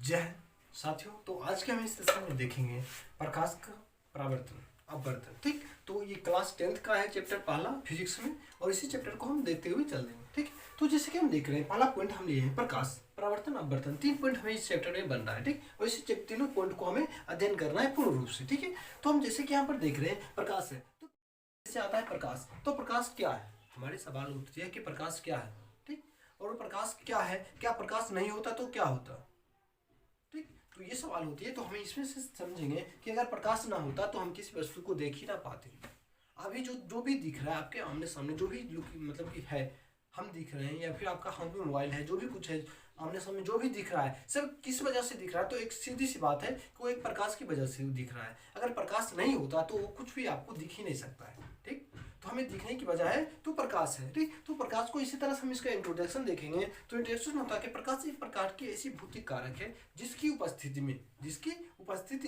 जय हिंद साथियों। तो आज के हम इस सेशन में देखेंगे प्रकाश का परावर्तन अपवर्तन। ठीक, तो ये क्लास 10th का है चैप्टर पहला फिजिक्स में, और इसी चैप्टर को हम देखते हुए चल देंगे। ठीक, तो जैसे कि हम देख रहे हैं पहला पॉइंट हम लिए हैं प्रकाश परावर्तन अपवर्तन। 3 पॉइंट हमें इस चैप्टर में बन रहा है। ठीक, और इसी तीनों पॉइंट को हमें अध्ययन करना है पूर्ण रूप से। ठीक है, तो हम जैसे कि यहाँ पर देख रहे हैं प्रकाश है, तो जैसे आता है प्रकाश, तो प्रकाश क्या है, हमारे सवाल उठते हैं कि प्रकाश क्या है। ठीक, और प्रकाश क्या है, क्या प्रकाश नहीं होता तो क्या होता। ठीक, तो ये सवाल होती है, तो हमें इसमें से समझेंगे कि अगर प्रकाश ना होता तो हम किसी वस्तु को देख ही ना पाते। अभी जो जो भी दिख रहा है आपके आमने सामने, जो भी मतलब कि है, हम दिख रहे हैं या फिर आपका हाथ में मोबाइल है, जो भी कुछ है आमने सामने जो भी दिख रहा है, सब किस वजह से दिख रहा है, तो एक सीधी सी बात है कि वो एक प्रकाश की वजह से दिख रहा है। अगर प्रकाश नहीं होता तो वो कुछ भी आपको दिख ही नहीं सकता है। ठीक, तो हमें दिखने की वजह है तो प्रकाश है। ठीक, तो प्रकाश को इसी तरह से हम इसका इंट्रोडक्शन देखेंगे। तो इंट्रोडक्शन होता है कि प्रकाश एक प्रकार की ऐसी भौतिक कारक है जिसकी उपस्थिति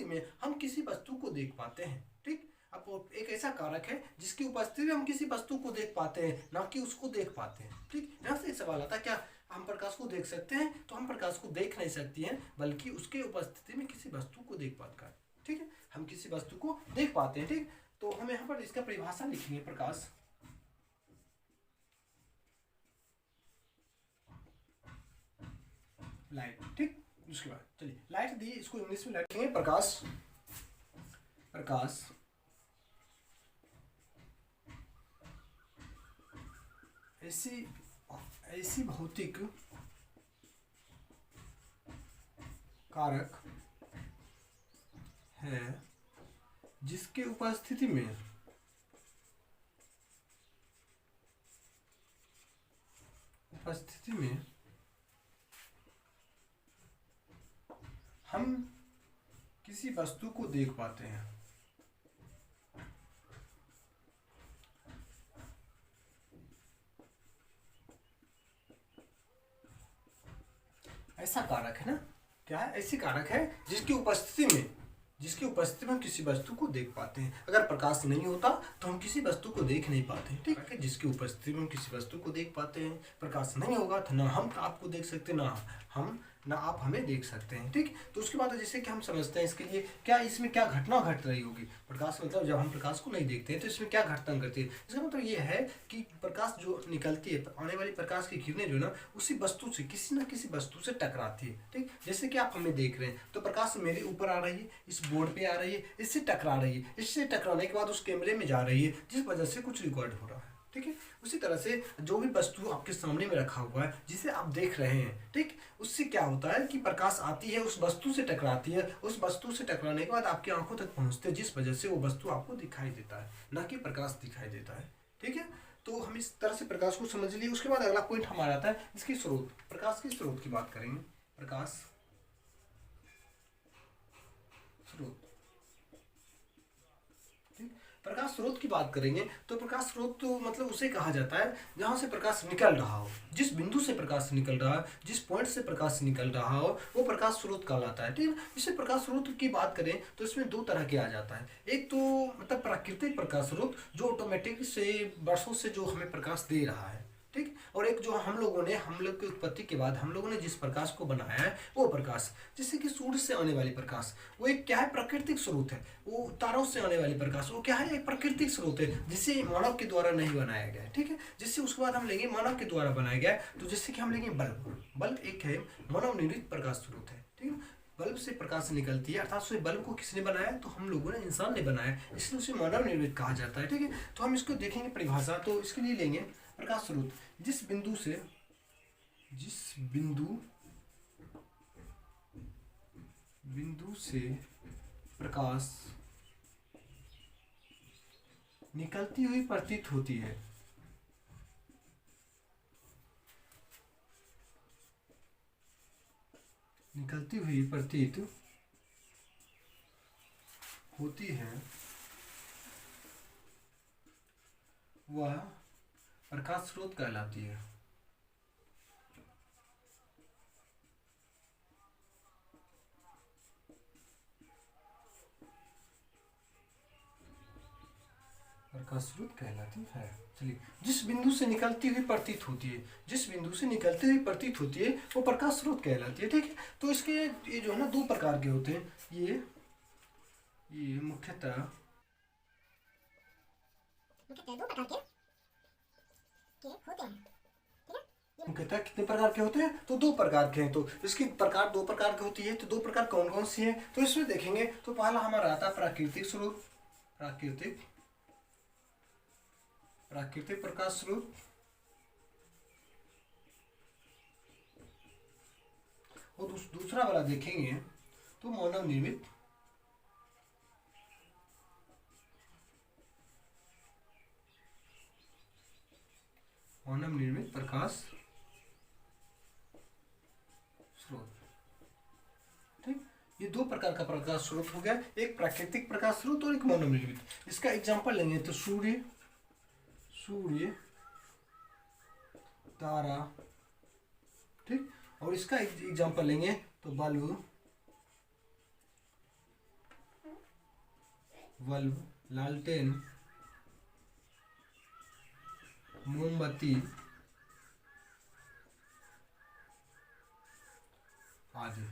में हम किसी वस्तु को देख पाते हैं। ठीक, अब एक ऐसा कारक है जिसकी उपस्थिति में हम किसी वस्तु को देख पाते हैं, ना कि उसको देख पाते हैं। ठीक, यहाँ से एक सवाल आता है, क्या हम प्रकाश को देख सकते हैं? तो हम प्रकाश को देख नहीं सकती हैं, बल्कि उसके उपस्थिति में किसी वस्तु को देख पाते हैं। ठीक है, हम किसी वस्तु को देख पाते हैं। ठीक, तो हम यहाँ पर इसका परिभाषा लिखेंगे प्रकाश। लाइट। ठीक, उसके बाद चलिए लाइट दी, इसको इंग्लिश में लिखेंगे प्रकाश। प्रकाश ऐसी भौतिक कारक है जिसके उपस्थिति में हम किसी वस्तु को देख पाते हैं। ऐसा कारक है ना, क्या है, ऐसी कारक है जिसकी उपस्थिति में हम किसी वस्तु को देख पाते हैं। अगर प्रकाश नहीं होता तो हम किसी वस्तु को देख नहीं पाते। ठीक है, जिसकी उपस्थिति में हम किसी वस्तु को देख पाते हैं। प्रकाश नहीं होगा तो ना हम आपको देख सकते, ना आप हमें देख सकते हैं। ठीक, तो उसके बाद जैसे कि हम समझते हैं इसके लिए क्या इसमें क्या घटना घट रही होगी। प्रकाश मतलब जब हम प्रकाश को नहीं देखते हैं तो इसमें क्या घटना घटती है। इसका मतलब ये है कि प्रकाश जो निकलती है, आने वाली प्रकाश की किरणें जो है ना, उसी वस्तु से किसी न किसी वस्तु से टकराती है। ठीक, जैसे कि आप हमें देख रहे हैं तो प्रकाश मेरे ऊपर आ रही है, इस बोर्ड पे आ रही है, इससे टकरा रही है, इससे टकराने के बाद उस कैमरे में जा रही है, जिस वजह से कुछ रिकॉर्ड हो रहा है। ठीक है, उसी तरह से जो भी वस्तु आपके सामने में रखा हुआ है जिसे आप देख रहे हैं, ठीक, उससे क्या होता है कि प्रकाश आती है, उस वस्तु से टकराती है, उस वस्तु से टकराने के बाद आपकी आंखों तक पहुंचते हैं, जिस वजह से वो वस्तु आपको दिखाई देता है, ना कि प्रकाश दिखाई देता है। ठीक है, तो हम इस तरह से प्रकाश को समझ लिए। उसके बाद अगला पॉइंट हमारा आता है इसकी स्रोत, प्रकाश के स्रोत की बात करेंगे। प्रकाश स्रोत, प्रकाश स्रोत की बात करेंगे तो प्रकाश स्रोत तो मतलब उसे कहा जाता है जहां से प्रकाश निकल रहा हो, जिस बिंदु से प्रकाश निकल रहा है, जिस पॉइंट से प्रकाश निकल रहा हो, वो प्रकाश स्रोत कहलाता है। ठीक है, इसे प्रकाश स्रोत की बात करें तो इसमें दो तरह के आ जाता है। एक तो मतलब प्राकृतिक प्रकाश स्रोत जो ऑटोमेटिक से वर्षों से जो हमें प्रकाश दे रहा है। ठीक, और एक जो हम लोग की उत्पत्ति के बाद हम लोगों ने जिस प्रकाश को बनाया है वो प्रकाश, जैसे कि सूर्य से आने वाली प्रकाश, वो एक क्या है, प्राकृतिक स्रोत है। वो तारों से आने वाली प्रकाश वो क्या है, एक प्राकृतिक स्रोत है, जिसे मानव के द्वारा नहीं बनाया गया है। ठीक है, जिससे उसके बाद हम लेंगे मानव के द्वारा बनाया गया है, तो जैसे कि हम लेंगे बल्ब एक है मानव निर्मित प्रकाश स्रोत है। ठीक है, बल्ब से प्रकाश निकलती है, अर्थात उस बल्ब को किसने बनाया, तो हम लोगों ने, इंसान ने बनाया, इसलिए उसे मानव निर्मित कहा जाता है। ठीक है, तो हम इसको देखेंगे परिभाषा। तो इसके लिए लेंगे प्रकाश स्रोत जिस बिंदु से प्रकाश निकलती हुई प्रतीत होती है, वह प्रकाश स्रोत कहलाती है। प्रकाश स्रोत कहलाती है। चलिए, जिस बिंदु से निकलती हुई प्रतीत होती है, जिस बिंदु से निकलती हुई प्रतीत होती है वो प्रकाश स्रोत कहलाती है। ठीक है, तो इसके ये जो है ना दो प्रकार के होते हैं। ये मुख्यतः दो प्रकार के होते हैं। मुख्यतः कितने प्रकार के होते हैं? तो दो प्रकार के हैं। तो इसकी प्रकार दो प्रकार की होती है। तो दो प्रकार कौन कौन सी है? तो इसमें देखेंगे तो पहला हमारा आता है प्राकृतिक स्रोत, प्राकृतिक प्रकाश स्रोत। और दूसरा वाला देखेंगे तो मानव निर्मित प्रकाश स्रोत। ठीक, ये दो प्रकार का प्रकाश स्रोत हो गया, एक प्राकृतिक प्रकाश स्रोत और एक मानव निर्मित। इसका एग्जांपल लेंगे तो सूर्य, तारा। ठीक, और इसका एग्जांपल लेंगे तो बल्ब, लालटेन, मोमबत्ती आदि।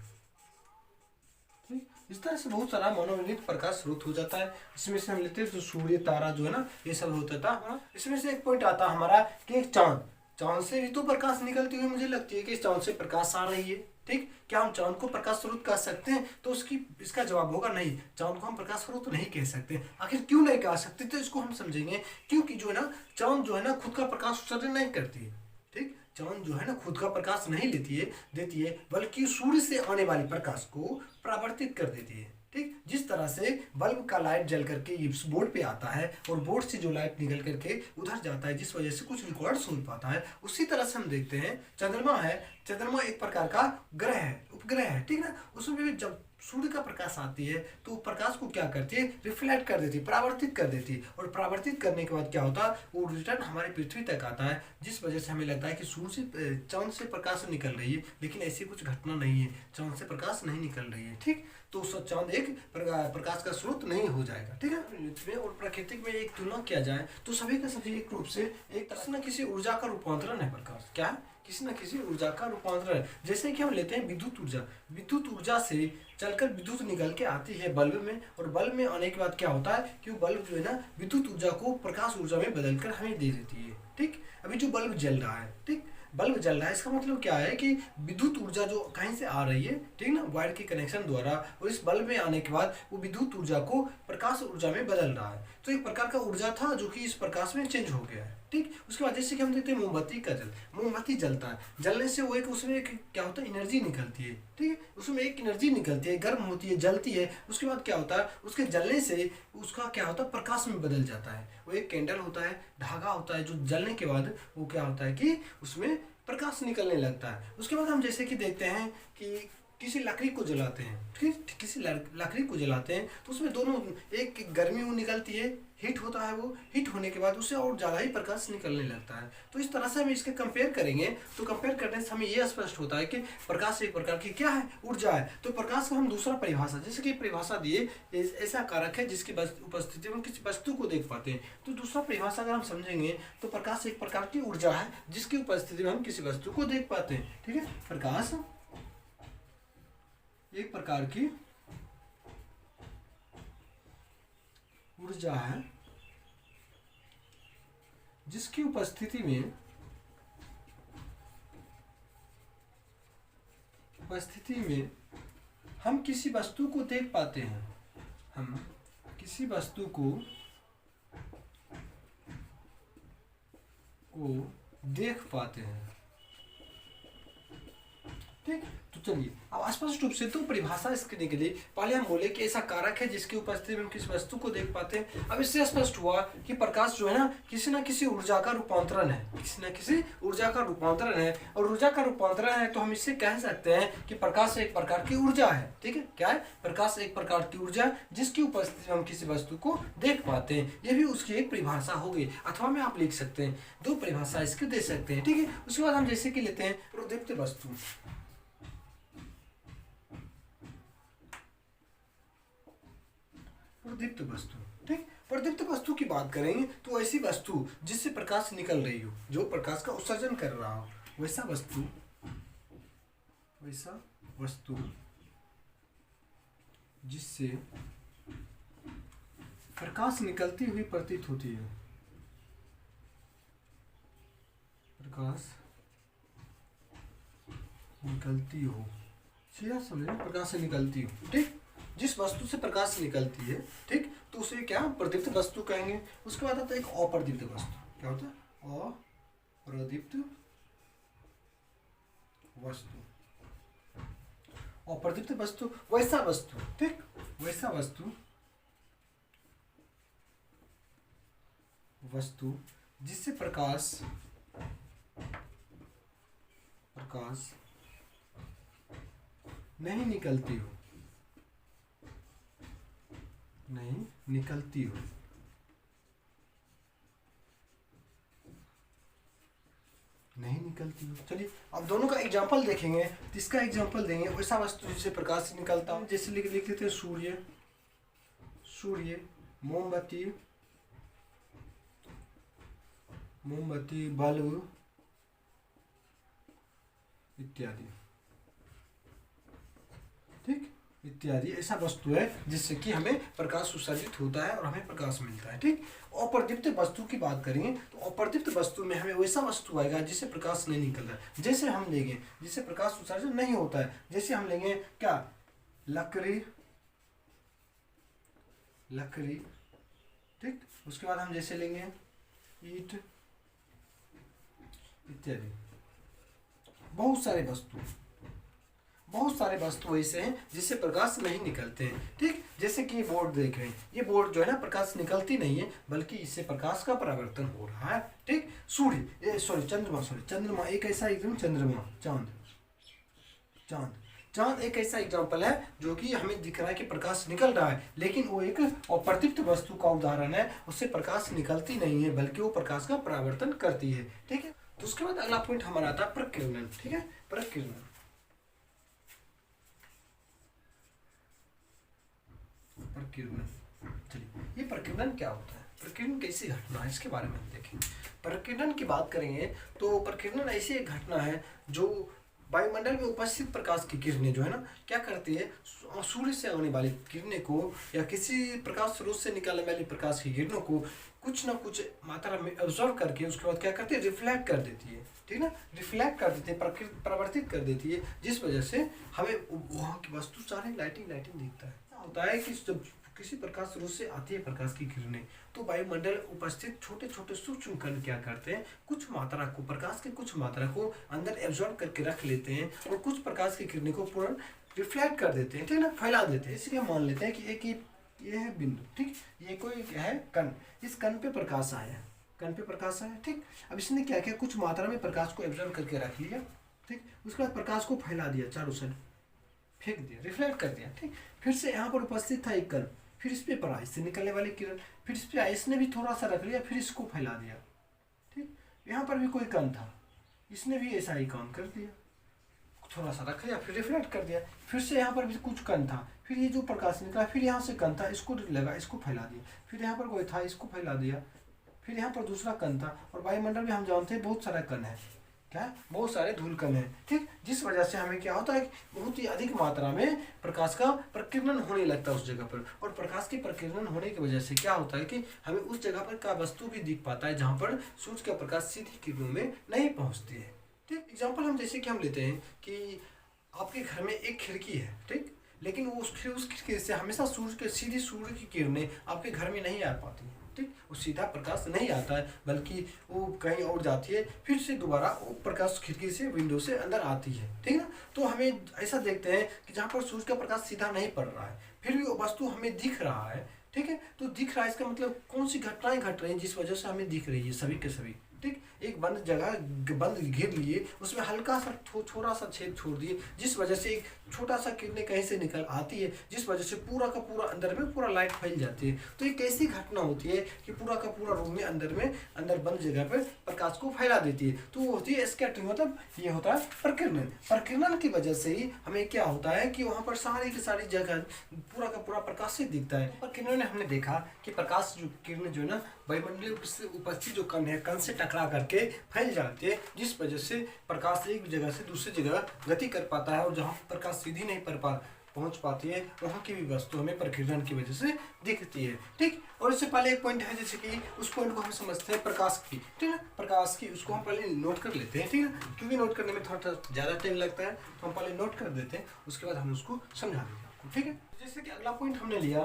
ठीक, इस तरह से बहुत सारा मनोरंजित प्रकाश स्रोत हो जाता है। इसमें से हम लेते हैं तो सूर्य, तारा जो है ना ये सब होता था। इसमें से एक पॉइंट आता है हमारा कि एक चांद से भी तो प्रकाश निकलती हुई मुझे लगती है कि इस चांद से प्रकाश आ रही है। ठीक, क्या हम चांद को प्रकाश स्रोत कह सकते हैं? तो इसका जवाब होगा नहीं, चांद को हम प्रकाश स्रोत नहीं कह सकते। आखिर क्यों नहीं कह सकते? तो इसको हम समझेंगे। क्योंकि जो है ना चांद जो है ना खुद का प्रकाश उत्सर्जन नहीं करती है। ठीक, चांद जो है ना खुद का प्रकाश नहीं देती है बल्कि सूर्य से आने वाले प्रकाश को परावर्तित कर देती है। ठीक, जिस तरह से बल्ब का लाइट जल करके इस बोर्ड पे आता है और बोर्ड से जो लाइट निकल करके उधर जाता है जिस वजह से कुछ रिकॉर्ड सुन पाता है, उसी तरह से हम देखते हैं चंद्रमा एक प्रकार का ग्रह है, उपग्रह है। ठीक ना, उसमें भी जब सूर्य का प्रकाश आती है तो प्रकाश को क्या करती है? रिफ्लेक्ट कर देती है, परावर्तित कर देती है। और परावर्तित करने के बाद क्या होता है? वो रिटर्न हमारे पृथ्वी तक आता है, जिस वजह से हमें लगता है कि चांद से प्रकाश निकल रही है। लेकिन ऐसी कुछ घटना नहीं है, चांद से प्रकाश नहीं निकल रही है। ठीक, तो चांद एक प्रकाश का स्रोत नहीं हो जाएगा। ठीक है, और प्राकृतिक में एक तुलना किया जाए तो सभी का सभी एक रूप से एक तरह न किसी ऊर्जा का रूपांतरण है प्रकाश। क्या है? किसी न किसी ऊर्जा का रूपांतरण है। जैसे कि हम लेते हैं विद्युत ऊर्जा से चलकर विद्युत निकल के आती है बल्ब में, और बल्ब में आने के बाद क्या होता है कि बल्ब जो है ना विद्युत ऊर्जा को प्रकाश ऊर्जा में बदलकर हमें दे देती है। ठीक, अभी जो बल्ब जल रहा है, ठीक, बल्ब जल रहा है, इसका मतलब क्या है कि विद्युत ऊर्जा जो कहीं से आ रही है, ठीक ना, वायर के कनेक्शन द्वारा, और इस बल्ब में आने के बाद वो विद्युत ऊर्जा को प्रकाश ऊर्जा में बदल रहा है। तो एक प्रकार का ऊर्जा था जो कि इस प्रकाश में चेंज हो गया है। ठीक, उसके बाद जैसे कि हम देखते हैं मोमबत्ती जलता है, जलने से वो उसमें एक क्या होता है? एनर्जी निकलती है। ठीक है, उसमें एक एनर्जी निकलती है, गर्म होती है, जलती है। उसके बाद क्या होता है? उसके जलने से उसका क्या होता है? प्रकाश में बदल जाता है। वो एक कैंडल होता है, धागा होता है, जो जलने के बाद वो क्या होता है कि उसमें प्रकाश निकलने लगता है। उसके बाद हम जैसे कि देखते हैं कि किसी लकड़ी को जलाते हैं, ठीक, किसी लकड़ी को जलाते हैं तो उसमें दोनों एक गर्मी वो निकलती है, हीट होता है, वो हीट होने के बाद उससे और ज़्यादा ही प्रकाश निकलने लगता है। तो इस तरह से हम इसके कंपेयर करेंगे तो कंपेयर करने से हमें ये स्पष्ट होता है कि प्रकाश एक प्रकार की क्या है? ऊर्जा है। तो प्रकाश का हम दूसरा परिभाषा, जैसे कि परिभाषा दिए ऐसा कारक है जिसकी उपस्थिति में किसी वस्तु को देख पाते हैं। तो दूसरा परिभाषा अगर हम समझेंगे तो प्रकाश एक प्रकार की ऊर्जा है जिसकी उपस्थिति में हम किसी वस्तु को देख पाते हैं। ठीक है, प्रकाश एक प्रकार की ऊर्जा है जिसकी उपस्थिति में हम किसी वस्तु को देख पाते हैं, हम किसी वस्तु को देख पाते हैं। ठीक, तो चलिए अब स्पष्ट रूप से तो परिभाषा इसके के लिए पहले हम बोले कि ऐसा कारक है जिसकी उपस्थिति में हम किस वस्तु को देख पाते हैं। अब इससे स्पष्ट हुआ कि प्रकाश जो है ना किसी ऊर्जा का रूपांतरण है, किसी ऊर्जा का रूपांतरण है। और ऊर्जा का रूपांतरण है तो हम इससे कह सकते हैं कि प्रकाश एक प्रकार की ऊर्जा है। ठीक है, क्या है? प्रकाश एक प्रकार की ऊर्जा जिसकी उपस्थिति में हम किसी वस्तु को देख पाते हैं। ये भी उसकी एक परिभाषा होगी, अथवा में आप लिख सकते हैं, दो परिभाषा इसके दे सकते हैं। ठीक है, उसके बाद हम जैसे कि लेते हैं प्रदीप्त वस्तु। प्रदीप्त वस्तु, ठीक, प्रदीप्त वस्तु की बात करेंगे तो ऐसी वस्तु जिससे प्रकाश निकल रही हो, जो प्रकाश का उत्सर्जन कर रहा हो, वैसा वस्तु जिससे प्रकाश निकलती हुई प्रतीत होती है। प्रकाश निकलती हो, सीधा समझे, प्रकाश से निकलती हो, ठीक। जिस वस्तु से प्रकाश निकलती है, ठीक, तो उसे क्या प्रदीप्त वस्तु कहेंगे। उसके बाद आता है एक अप्रदीप्त वस्तु। क्या होता है? अप्रदीप्त वस्तु। अप्रदीप्त वस्तु वैसा वस्तु, ठीक, वैसा वस्तु जिससे प्रकाश नहीं निकलती हो, चलिए अब दोनों का एग्जांपल देखेंगे। तो इसका एग्जांपल देंगे, वैसा वस्तु जिससे प्रकाश निकलता हो, जैसे लिख देते हैं सूर्य, मोमबत्ती, बल्ब इत्यादि, ठीक, इत्यादि। ऐसा वस्तु है जिससे कि हमें प्रकाश उत्सर्जित होता है और हमें प्रकाश मिलता है, ठीक। अप्रदीप्त वस्तु की बात करेंगे तो अप्रदीप्त वस्तु में हमें वैसा वस्तु आएगा जिससे प्रकाश नहीं निकलता है। जैसे हम लेंगे जिससे प्रकाश उत्सर्जन नहीं होता है, जैसे हम लेंगे क्या, लकड़ी, ठीक। उसके बाद हम जैसे लेंगे ईंट इत्यादि। बहुत सारे वस्तु ऐसे हैं जिससे प्रकाश नहीं निकलते हैं, ठीक। जैसे कि ये बोर्ड देख रहे हैं, ये बोर्ड जो है ना प्रकाश निकलती नहीं है, बल्कि इससे प्रकाश का परावर्तन हो रहा है, ठीक। चंद्रमा एक ऐसा एकदम, चंद्रमा, चांद एक ऐसा एग्जाम्पल है जो कि हमें दिख रहा है कि प्रकाश निकल रहा है, लेकिन वो एक अप्रदीप्त वस्तु का उदाहरण है। उससे प्रकाश निकलती नहीं है, बल्कि वो प्रकाश का परावर्तन करती है, ठीक है। तो उसके बाद अगला पॉइंट हमारा आता है प्रकीर्णन, ठीक है। प्रकीर्णन चलिए, ये प्रकीर्णन क्या होता है, प्रकीर्णन कैसी घटना है, इसके बारे में हम देखेंगे। प्रकीर्णन की बात करेंगे तो प्रकीर्णन ऐसी एक घटना है जो वायुमंडल में उपस्थित प्रकाश की किरणें जो है ना क्या करती है, सूर्य से आने वाली किरणें को या किसी प्रकाश स्रोत से निकलने वाली प्रकाश की किरणों को कुछ ना कुछ मात्रा में ऑब्जर्व करके उसके बाद क्या करती है, रिफ्लेक्ट कर देती है, ठीक ना, रिफ्लेक्ट कर देती है, परावर्तित कर देती है, जिस वजह से हमें वहाँ की वस्तु सारे लाइटिंग दिखता है। होता है कि जब किसी प्रकाश स्रोत से आती है प्रकाश की किरणें, तो वायुमंडल उपस्थित छोटे छोटे सूक्ष्म कण क्या करते हैं, कुछ मात्रा को, प्रकाश की कुछ मात्रा को अंदर एब्जॉर्ब करके रख लेते हैं और कुछ प्रकाश की किरणें को पूर्ण रिफ्लेक्ट कर देते हैं, ठीक है ना, फैला देते हैं। इसलिए मान लेते हैं कि एक ये है बिंदु, ठीक, ये कोई है कण, इस कण पे प्रकाश आया, ठीक। अब इसने क्या किया, कुछ मात्रा में प्रकाश को एब्जॉर्ब करके रख लिया, ठीक। उसके बाद प्रकाश को फैला दिया, चारों साइड फेंक दिया, रिफ्लेक्ट कर दिया, ठीक। फिर से यहाँ पर उपस्थित था एक कण, फिर इस पे पड़ा, इससे निकलने वाली किरण, फिर इस पे आई, इसने भी थोड़ा सा रख लिया, फिर इसको फैला दिया, ठीक। यहाँ पर भी कोई कण था, इसने भी ऐसा ही काम कर दिया, थोड़ा सा रख लिया, फिर रिफ्लेक्ट कर दिया। फिर से यहाँ पर भी कुछ कण था, फिर ये जो प्रकाश निकला, फिर यहाँ से कण था, इसको लगा, इसको फैला दिया, फिर यहाँ पर कोई था, इसको फैला दिया, फिर यहाँ पर दूसरा कण था। और वायुमंडल में हम जानते हैं बहुत सारा कण है, क्या, बहुत सारे धूल कण हैं, ठीक। जिस वजह से हमें क्या होता है, बहुत ही अधिक मात्रा में प्रकाश का प्रकीर्णन होने लगता है उस जगह पर। और प्रकाश के प्रकीर्णन होने की वजह से क्या होता है कि हमें उस जगह पर का वस्तु भी दिख पाता है जहाँ पर सूर्य का प्रकाश सीधी किरणों में नहीं पहुँचती है, ठीक। एग्जाम्पल हम जैसे कि हम लेते हैं कि आपके घर में एक खिड़की है, ठीक, लेकिन वो उस खिड़की से हमेशा सीधी सूर्य की किरणें आपके घर में नहीं आ पाती, ठीक। वो सीधा प्रकाश नहीं आता है, बल्कि वो कहीं और जाती है, फिर से दोबारा वो प्रकाश खिड़की से, विंडो से अंदर आती है, ठीक ना। तो हमें ऐसा देखते हैं कि जहाँ पर सूर्य का प्रकाश सीधा नहीं पड़ रहा है, फिर भी वो वस्तु हमें दिख रहा है, ठीक है। तो दिख रहा है, इसका मतलब कौन सी घटनाएं घट रही हैं जिस वजह से हमें दिख रही है, सभी के सभी ठीक, एक बंद जगह बंद घेर लिए, उसमें हल्का सा छोटा सा छेद छोड़ दिए, जिस वजह से एक छोटा सा किरणें कहीं से निकल आती है, जिस वजह से पूरा का पूरा अंदर में पूरा लाइट फैल जाती है। तो एक ऐसी घटना होती है कि पूरा का पूरा रूम में अंदर बंद जगह पर प्रकाश को फैला देती है। तो वो होती है स्कैटरिंग, मतलब ये होता है प्रकीर्णन। प्रकीर्णन की वजह से ही हमें क्या होता है कि वहाँ पर सारी की सारी जगह पूरा का पूरा प्रकाशित दिखता है। प्रकीर्णन में हमने देखा कि प्रकाश जो किरण जो है ना वायुमंडलीय उपस्थित जो कण है, कण से टकरा करके फैल जाती है, जिस वजह से प्रकाश एक जगह से दूसरी जगह गति कर पाता है, और जहाँ प्रकाश सीधी नहीं पहुंच पाती है वहाँ की भी वस्तु हमें प्रकीर्णन की वजह से दिखती है। ठीक, और इससे पहले एक पॉइंट है, जैसे कि उस पॉइंट को हम समझते हैं प्रकाश की, ठीक है, प्रकाश की, उसको हम पहले नोट कर लेते हैं, ठीक है, क्योंकि नोट करने में थोड़ा सा ज़्यादा टाइम लगता है, तो हम पहले नोट कर देते हैं, उसके बाद हम उसको समझा देंगे आपको, ठीक है। जैसे कि अगला पॉइंट हमने लिया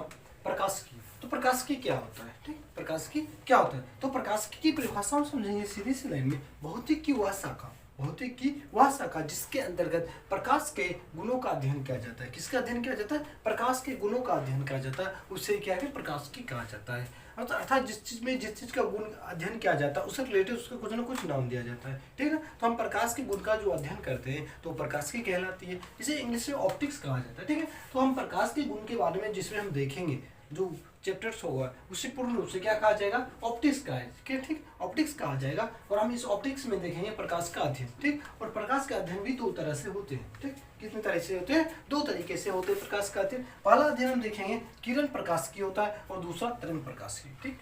प्रकाश की, तो प्रकाश की क्या होता है, ठीक, प्रकाश की क्या होता है, तो प्रकाश की परिभाषा हम समझेंगे सीधी सी लाइन में, भौतिक की वह शाखा, भौतिक की वह शाखा जिसके अंतर्गत प्रकाश के गुणों का अध्ययन किया जाता है। किसका अध्ययन किया जाता है, प्रकाश के गुणों का अध्ययन किया जाता है, उसे क्या है, प्रकाश की कहा जाता है। अर्थात जिस चीज का गुण अध्ययन किया जाता है उससे रिलेटेड उसका कुछ ना कुछ नाम दिया जाता है, ठीक है। तो हम प्रकाश के गुण का जो अध्ययन करते हैं तो प्रकाश की कहलाती है, इसे इंग्लिश में ऑप्टिक्स कहा जाता है, ठीक है। तो हम प्रकाश के गुण के बारे में जिसमें हम देखेंगे जो चैप्टर्स होगा उसे पूर्ण रूप से क्या कहा जाएगा, ऑप्टिक्स कहा है, ठीक, ऑप्टिक्स कहा जाएगा। और हम इस ऑप्टिक्स में देखेंगे प्रकाश का अध्ययन, ठीक, और प्रकाश का अध्ययन भी दो तरह से होते हैं, ठीक, कितने तरह से होते हैं, दो तरीके से होते हैं प्रकाश का अध्ययन। पहला अध्ययन हम देखेंगे किरण प्रकाश की होता है और दूसरा तरंग प्रकाश की, ठीक।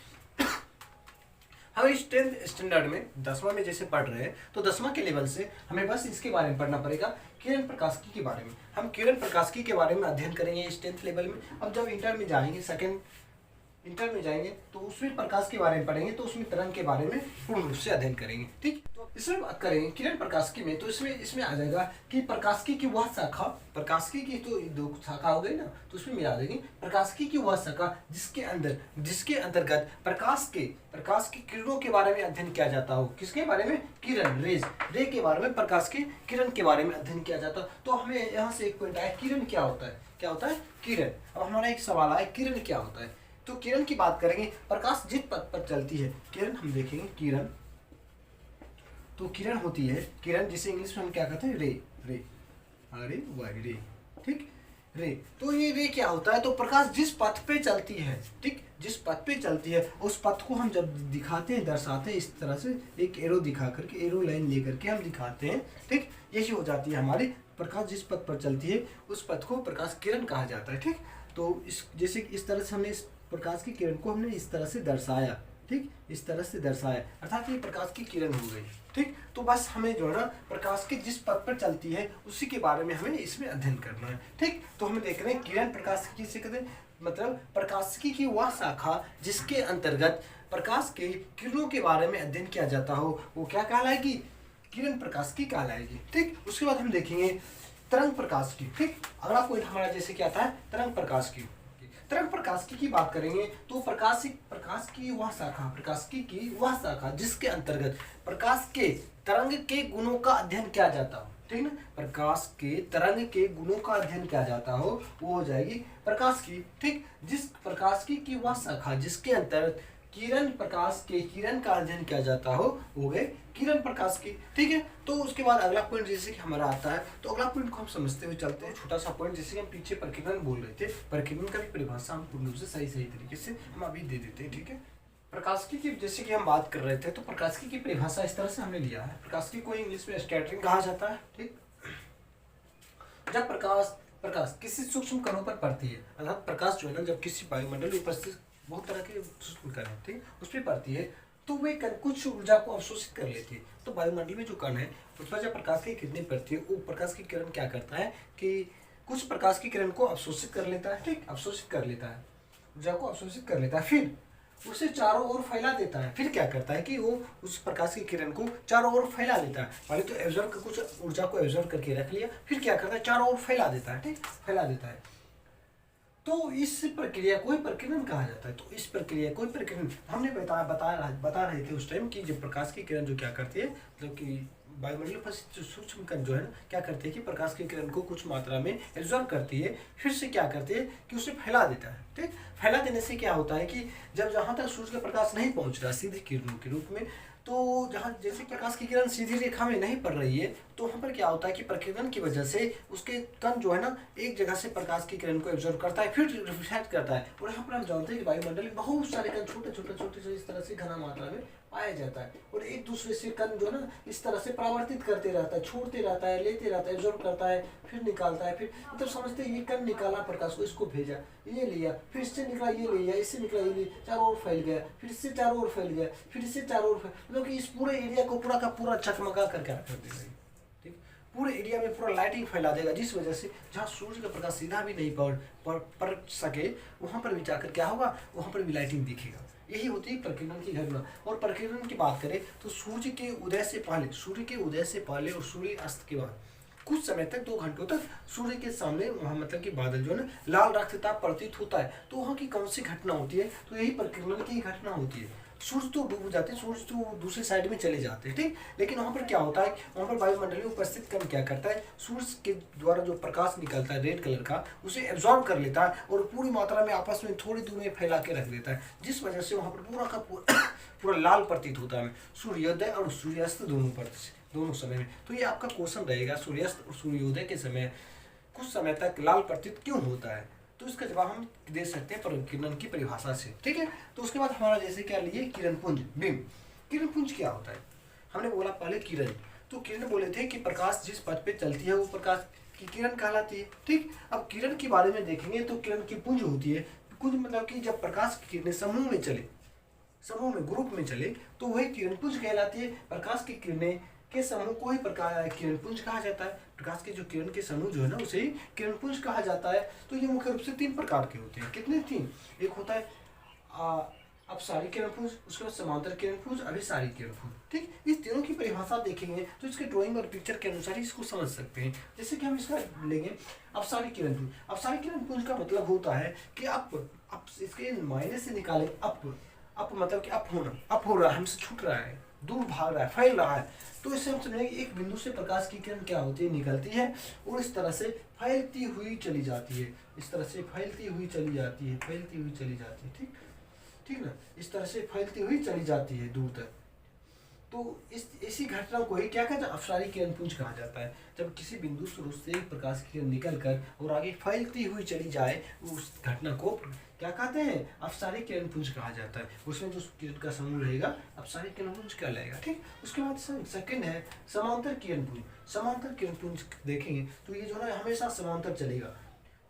हम इस 10th स्टैंडर्ड में 10वां में जैसे पढ़ रहे हैं तो 10वां के लेवल से हमें बस इसके बारे में पढ़ना पड़ेगा, किरण प्रकाशिकी के बारे में। हम किरण प्रकाशिकी के बारे में अध्ययन करेंगे इस 10th लेवल में। अब जब इंटर में जाएंगे, सेकंड इंटर में जाएंगे तो उसमें प्रकाश के बारे में पढ़ेंगे, तो उसमें तरंग के बारे में पूर्ण रूप से अध्ययन करेंगे, ठीक। तो इसमें बात करेंगे किरण प्रकाशिकी में, तो इसमें आ जाएगा कि प्रकाशिकी की वह शाखा, प्रकाशिकी की तो दो शाखा हो गई ना, तो उसमें मिला देंगे प्रकाशिकी की वह शाखा जिसके अंतर्गत प्रकाश की किरणों के बारे में अध्ययन किया जाता हो। किसके बारे में, किरण, रे के बारे में, प्रकाश की किरण के बारे में अध्ययन किया जाता। तो हमें यहाँ से एक पॉइंट आया, किरण क्या होता है, क्या होता है किरण। अब हमारा एक सवाल आया, किरण क्या होता है। तो किरण की बात करेंगे, प्रकाश जिस पथ पर चलती है, किरण हम देखेंगे, किरण, तो किरण होती है, किरण जिसे इंग्लिश में हम क्या कहते हैं, रे, ठीक, रे। तो ये रे क्या होता है, तो प्रकाश जिस पथ पे चलती है, ठीक, जिस पथ पे चलती है उस पथ को हम जब दिखाते हैं, दर्शाते हैं, इस तरह से एक एरो दिखा करके, एरो लाइन लेकर के हम दिखाते हैं, ठीक, यही हो जाती है हमारी प्रकाश जिस पथ पर चलती है उस पथ को प्रकाश किरण कहा जाता है, ठीक। तो जैसे इस तरह से हमने इस प्रकाश की किरण को हमने इस तरह से दर्शाया, ठीक, इस तरह से दर्शाया, अर्थात ये प्रकाश की किरण हो गई, ठीक। तो बस हमें जो है ना प्रकाश की जिस पथ पर चलती है उसी के बारे में हमें इसमें अध्ययन करना है, ठीक। तो हमें देख रहे हैं किरण प्रकाशिकी से कहते हैं, मतलब प्रकाशिकी की वह शाखा जिसके अंतर्गत प्रकाश के किरणों के बारे में अध्ययन किया जाता हो, वो क्या कहलाएगी, किरण प्रकाशिकी कहलाएगी, ठीक। उसके बाद हम देखेंगे तरंग प्रकाश की, ठीक। अगला पॉइंट हमारा जैसे क्या था, तरंग प्रकाश की। तरंग प्रकाशिकी की बात करेंगे तो प्रकाश की वह शाखा जिसके अंतर्गत प्रकाश के तरंग के गुणों का अध्ययन किया जाता हो, ठीक ना, प्रकाश के तरंग के गुणों का अध्ययन किया जाता हो, वो हो जाएगी प्रकाश की, ठीक। जिस प्रकाश की वह शाखा जिसके अंतर्गत किरण का अध्ययन किया जाता हो गए किरण प्रकाश की, ठीक है। तो उसके बाद अगला पॉइंट जैसे कि हमारा आता है, तो अगला पॉइंट को हम समझते हुए चलते हैं। छोटा सा पॉइंट, जैसे कि हम पीछे प्रकीर्णन बोल रहे थे, प्रकीर्णन का भी परिभाषा हम पूर्ण रूप से सही तरीके से हम अभी दे देते हैं, ठीक है। प्रकाशिकी की जैसे कि हम बात कर रहे थे, तो प्रकाशिकी की परिभाषा इस तरह से हमने लिया है, प्रकाशिकी को इंग्लिश में स्कैटरिंग कहा जाता है, ठीक। जब प्रकाश किसी सूक्ष्म कणों पर पड़ती है, अर्थात प्रकाश जो है ना जब किसी वायुमंडल में उपस्थित बहुत तरह के सूक्ष्म कण हैं, ठीक, उस पर पड़ती है तो वे कण कुछ ऊर्जा को अवशोषित कर लेती है। तो वायुमंडल में जो कण है उस पर जब प्रकाश की किरणें पड़ती है, वो प्रकाश की किरण क्या करता है कि कुछ प्रकाश की किरण को अवशोषित कर लेता है, ठीक, अवशोषित कर लेता है, ऊर्जा को अवशोषित कर लेता है, फिर उसे चारों ओर फैला देता है। फिर क्या करता है कि वो उस प्रकाश की किरण को चारों ओर फैला देता है। पहले तो एब्जॉर्ब कर कुछ ऊर्जा को एब्जॉर्ब करके रख लिया, फिर क्या करता है, चारों ओर फैला देता है, ठीक, फैला देता है। तो इस प्रक्रिया को ही प्रकीर्णन कहा जाता है। तो इस प्रक्रिया को ही प्रकीर्णन हमने बता रहे थे उस टाइम कि जब प्रकाश की किरण जो क्या करती है, मतलब कि वायुमंडल पर जो सूक्ष्म कण जो है ना क्या करती है कि प्रकाश की किरण को कुछ मात्रा में एब्जॉर्ब करती है, फिर से क्या करती है कि उसे फैला देता है, ठीक। फैला देने से क्या होता है कि जब जहाँ तक सूर्य का प्रकाश नहीं पहुँच रहा सीधे किरणों के रूप में, तो जहाँ जैसे प्रकाश की किरण सीधी रेखा में नहीं पड़ रही है तो वहाँ पर क्या होता है कि प्रकीर्णन की वजह से उसके कण जो है ना एक जगह से प्रकाश की किरण को एब्जॉर्ब करता है फिर रिफ्लेक्ट करता है। और यहाँ पर हम जानते हैं कि वायुमंडल में बहुत सारे कण छोटे छोटे से इस तरह से घना मात्रा में पाया जाता है और एक दूसरे से कण जो है ना इस तरह से परावर्तित करते रहता है, छोड़ते रहता है, लेते रहता है, एब्जॉर्ब करता है, फिर निकालता है, फिर मतलब समझते हैं ये कण निकाला प्रकाश को, इसको भेजा, ये लिया, फिर इससे निकला ये लिया, इससे निकला ये लिया, चारों ओर फैल गया, फिर इससे चारों ओर फैल गया, फिर इससे चारों ओर फैल, मतलब कि इस पूरे एरिया को पूरा का पूरा चकमका करके रख देगा। ठीक, पूरे एरिया में पूरा लाइटिंग फैला देगा, जिस वजह से जहाँ सूर्य का प्रकाश सीधा भी नहीं पड़ सके वहाँ पर भी जाकर क्या होगा, वहाँ पर भी लाइटिंग दिखेगा। यही होती है प्रकीर्णन की घटना। और प्रकीर्णन की बात करें तो सूर्य के उदय से पहले और सूर्य अस्त के बाद कुछ समय तक 2 घंटों तक सूर्य के सामने वहाँ मतलब कि बादल जो है ना लाल रक्तता प्रतीत होता है। तो वहाँ की कौन सी घटना होती है, तो यही प्रकीर्णन की घटना होती है। सूर्य तो डूब जाते हैं, सूर्य तो दूसरी साइड में चले जाते हैं, ठीक, लेकिन वहाँ पर क्या होता है, वहाँ पर वायुमंडल में उपस्थित कण क्या करता है, सूर्य के द्वारा जो प्रकाश निकलता है रेड कलर का उसे एब्जॉर्ब कर लेता है और पूरी मात्रा में आपस में थोड़ी दूर में फैला के रख देता है, जिस वजह से वहाँ पर पूरा का पूरा लाल प्रतीत होता है सूर्योदय और सूर्यास्त दोनों समय में। तो ये आपका क्वेश्चन रहेगा, सूर्यास्त और सूर्योदय के समय कुछ समय तक लाल प्रतीत क्यों होता है, तो इसका जवाब हम दे सकते हैं प्रकीर्णन की परिभाषा से। ठीक है, तो उसके बाद हमारा जैसे क्या लिए किरण पुंज, बिंब। किरण पुंज क्या होता है, हमने बोला पहले किरण, तो किरण बोले थे कि प्रकाश जिस पथ पे चलती है वो प्रकाश की किरण कहलाती है। ठीक, अब किरण के बारे में देखेंगे तो किरण की पुंज होती है। पुंज मतलब कि जब प्रकाश की किरणें समूह में चले, समूह में ग्रुप में चले तो वही किरण पुंज कहलाती है। प्रकाश की किरणें के समूह को ही किरण पुंज कहा जाता है। प्रकाश के जो किरण के समूह जो है ना उसे ही किरण पुंज कहा जाता है। तो ये मुख्य रूप से 3 प्रकार के होते हैं। कितने? 3। एक होता है अपसारी किरण पुंज, उसके बाद समांतर किरण पुंज, अभिसारी किरण पुंज। ठीक, इस तीनों की परिभाषा देखेंगे तो इसके ड्राइंग और पिक्चर के अनुसार ही इसको समझ सकते हैं। जैसे कि हम इसका लेंगे अपसारी किरण पुंज। अपसारी किरण पुंज का मतलब होता है कि अप इसके मायने से निकाले अप मतलब कि अप होना, अप हो रहा है, हमसे छूट रहा है, दूर भाग रहा है, फैल रहा है। तो इससे हम समझेंगे एक बिंदु से प्रकाश की किरण क्या होती है, निकलती है और इस तरह से फैलती हुई चली जाती है, इस तरह से फैलती हुई चली जाती है, फैलती हुई चली जाती है। ठीक, ठीक ना, इस तरह से फैलती हुई चली जाती है दूर तक। तो इसी घटना को ही क्या कहते हैं, अपसारी किरण पुंज कहा जाता है। जब किसी बिंदु स्रोत से प्रकाश की किरण निकलकर और आगे फैलती हुई चली जाए उस घटना को क्या कहते हैं, अपसारी किरण पुंज कहा जाता है। उसमें जो किरण का समूह रहेगा अपसारी किरण पुंज कहलाएगा। ठीक, उसके बाद सेकंड है समांतर किरण पुंज। समांतर किरण पुंज देखेंगे तो ये जो है हमेशा समांतर चलेगा,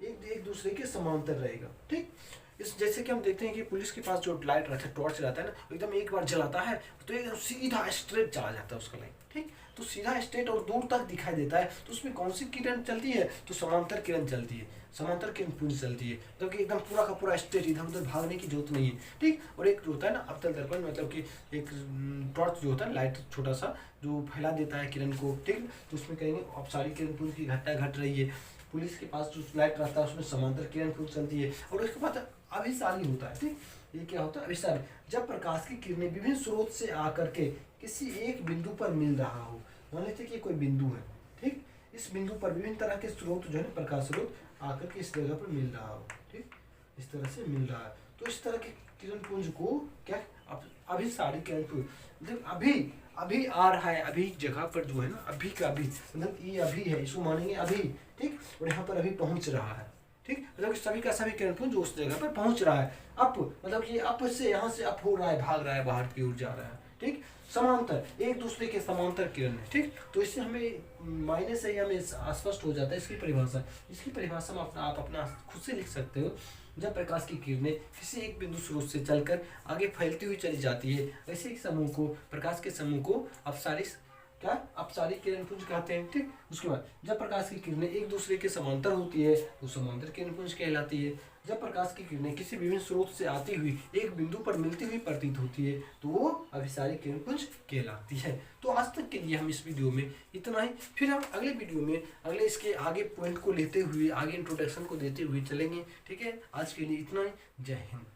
एक दूसरे के समांतर रहेगा। ठीक, इस जैसे कि हम देखते हैं कि पुलिस के पास जो लाइट रहता है, टॉर्च रहता है ना, एकदम एक बार जलाता है तो एकदम सीधा स्ट्रेट चला जाता है उसका लाइट। ठीक, तो सीधा स्ट्रेट और दूर तक दिखाई देता है। तो उसमें कौन सी किरण चलती है, तो समांतर किरण चलती है, समांतर किरण पुंज चलती है। मतलब कि एकदम पूरा का पूरा स्ट्रेट, इधर उधर भागने की जरूरत नहीं है। ठीक, और एक जो होता है ना अवतल दर्पण, मतलब कि एक टॉर्च जो होता है लाइट छोटा सा जो फैला देता है किरण को। ठीक, तो उसमें कहेंगे अपसारी किरण पुंज की घटना घट रही है। पुलिस के पास जो लाइट रहता है उसमें समांतर किरण पुंज चलती है। और उसके बाद अभिसारी होता है। ठीक, ये क्या होता है, अभिसारी, जब प्रकाश की किरणें विभिन्न स्रोत से आकर के किसी एक बिंदु पर मिल रहा हो। मान लेते कि कोई बिंदु है, ठीक, इस बिंदु पर विभिन्न तरह के स्रोत जो है प्रकाश स्रोत आकर के इस जगह पर मिल रहा हो। ठीक, इस तरह से मिल रहा है तो इस तरह के किरण पुंज को क्या अभिसारी किरण पुंज, मतलब अभी आ रहा है, अभी जगह पर जो है ना, अभी का अभी, मतलब ये अभी है, इसको मानेंगे अभी। ठीक, और यहाँ पर अभी पहुंच रहा है। ठीक, मतलब सभी का सभी किरण पुंज उस जगह पर पहुंच रहा है। अप मतलब कि अप से यहाँ से अप हो रहा है, भाग रहा है, बाहर की ओर जा रहा है। ठीक, समांतर, एक दूसरे के समांतर किरण है। ठीक, तो इससे हमें मायने से ही हमें स्पष्ट हो जाता है इसकी परिभाषा। इसकी परिभाषा में आप अपना खुद से लिख सकते हो। जब प्रकाश की किरणें किसी एक बिंदु स्रोत से चलकर आगे फैलती हुई चली जाती है, ऐसे एक समूह को, प्रकाश के समूह को अपसारी किरण पुंज कहते हैं। ठीक, उसके बाद जब प्रकाश की किरणें एक दूसरे के समांतर होती है तो समांतर किरण पुंज कहलाती है। जब प्रकाश की किरणें किसी विभिन्न स्रोत से आती हुई एक बिंदु पर मिलती हुई प्रतीत होती है तो वो अभिसारी किरण पुंज कहलाती है। तो आज तक के लिए हम इस वीडियो में इतना ही, फिर हम अगले वीडियो में अगले इसके आगे पॉइंट को लेते हुए, आगे इंट्रोडक्शन को देते हुए चलेंगे। ठीक है, आज के लिए इतना ही। जय हिंद।